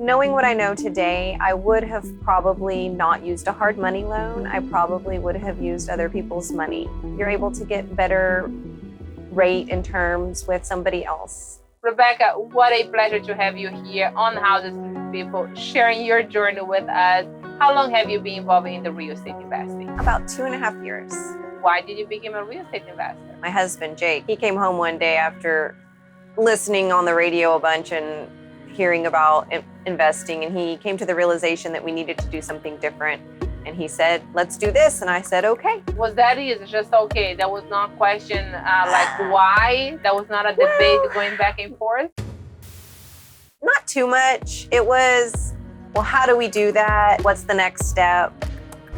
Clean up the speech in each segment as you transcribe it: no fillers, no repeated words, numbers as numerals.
Knowing what I know today, I would have probably not used a hard money loan. I probably would have used other people's money. You're able to get better rate and terms with somebody else. Rebecca, what a pleasure to have you here on Houses with People, sharing your journey with us. How long have you been involved in the real estate investing? About 2.5 years. Why did you become a real estate investor? My husband, Jake, he came home one day after listening on the radio a bunch and hearing about investing, and he came to the realization that we needed to do something different. And he said, let's do this. And I said, okay. Was that easy? Just okay? That was not a question like why? That was not a debate going back and forth? Not too much. It was, well, how do we do that? What's the next step?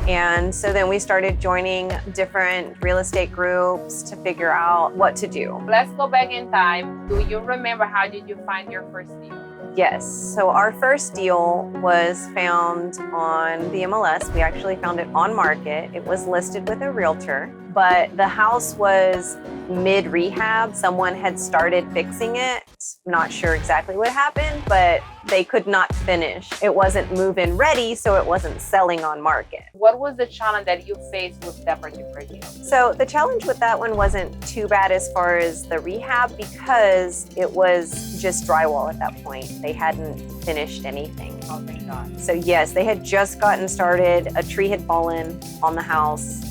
And so then we started joining different real estate groups to figure out what to do. Let's go back in time. Do you remember how did you find your first deal? Yes. So our first deal was found on the MLS. We actually found it on market. It was listed with a realtor, but the house was mid-rehab. Someone had started fixing it. I'm not sure exactly what happened, but they could not finish. It wasn't move-in ready, so it wasn't selling on market. What was the challenge that you faced with that particular deal? So the challenge with that one wasn't too bad as far as the rehab, because it was just drywall at that point. They hadn't finished anything. Oh, thank God. So yes, they had just gotten started. A tree had fallen on the house,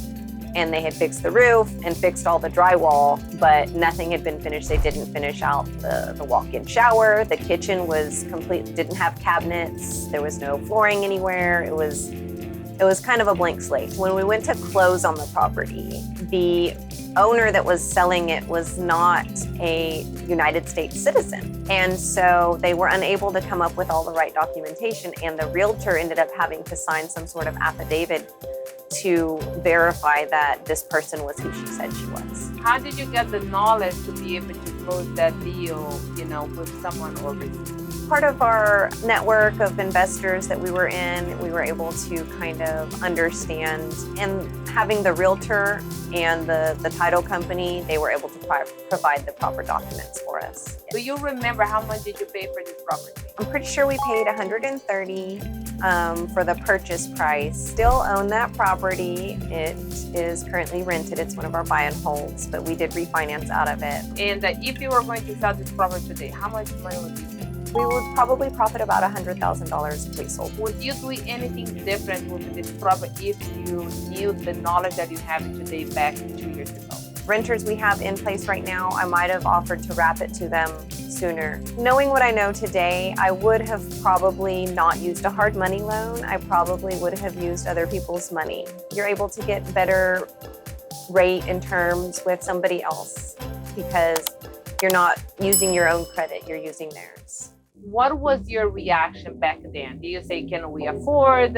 and they had fixed the roof and fixed all the drywall, but nothing had been finished. They didn't finish out the walk-in shower. The kitchen was complete, didn't have cabinets. There was no flooring anywhere. It was kind of a blank slate. When we went to close on the property, the owner that was selling it was not a United States citizen. And so they were unable to come up with all the right documentation, and the realtor ended up having to sign some sort of affidavit to verify that this person was who she said she was. How did you get the knowledge to be able to close that deal, with someone overseas? Part of our network of investors that we were in, we were able to kind of understand, and having the realtor and the title company, they were able to provide the proper documents for us. Do you remember how much did you pay for this property? I'm pretty sure we paid $130 for the purchase price. Still own that property. It is currently rented. It's one of our buy and holds, but we did refinance out of it. And if you were going to sell this property today, how much money would you save? We would probably profit about $100,000 if we sold. Would you do anything different with this property if you knew the knowledge that you have today back 2 years ago? Renters we have in place right now, I might have offered to wrap it to them sooner. Knowing what I know today, I would have probably not used a hard money loan. I probably would have used other people's money. You're able to get better rate and terms with somebody else because you're not using your own credit, you're using theirs. What was your reaction back then? Do you say, can we afford?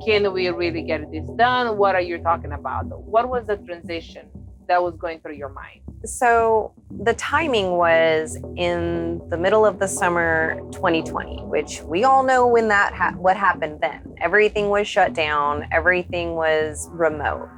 Can we really get this done? What are you talking about? What was the transition that was going through your mind? So the timing was in the middle of the summer 2020, which we all know when that what happened then. Everything was shut down. Everything was remote.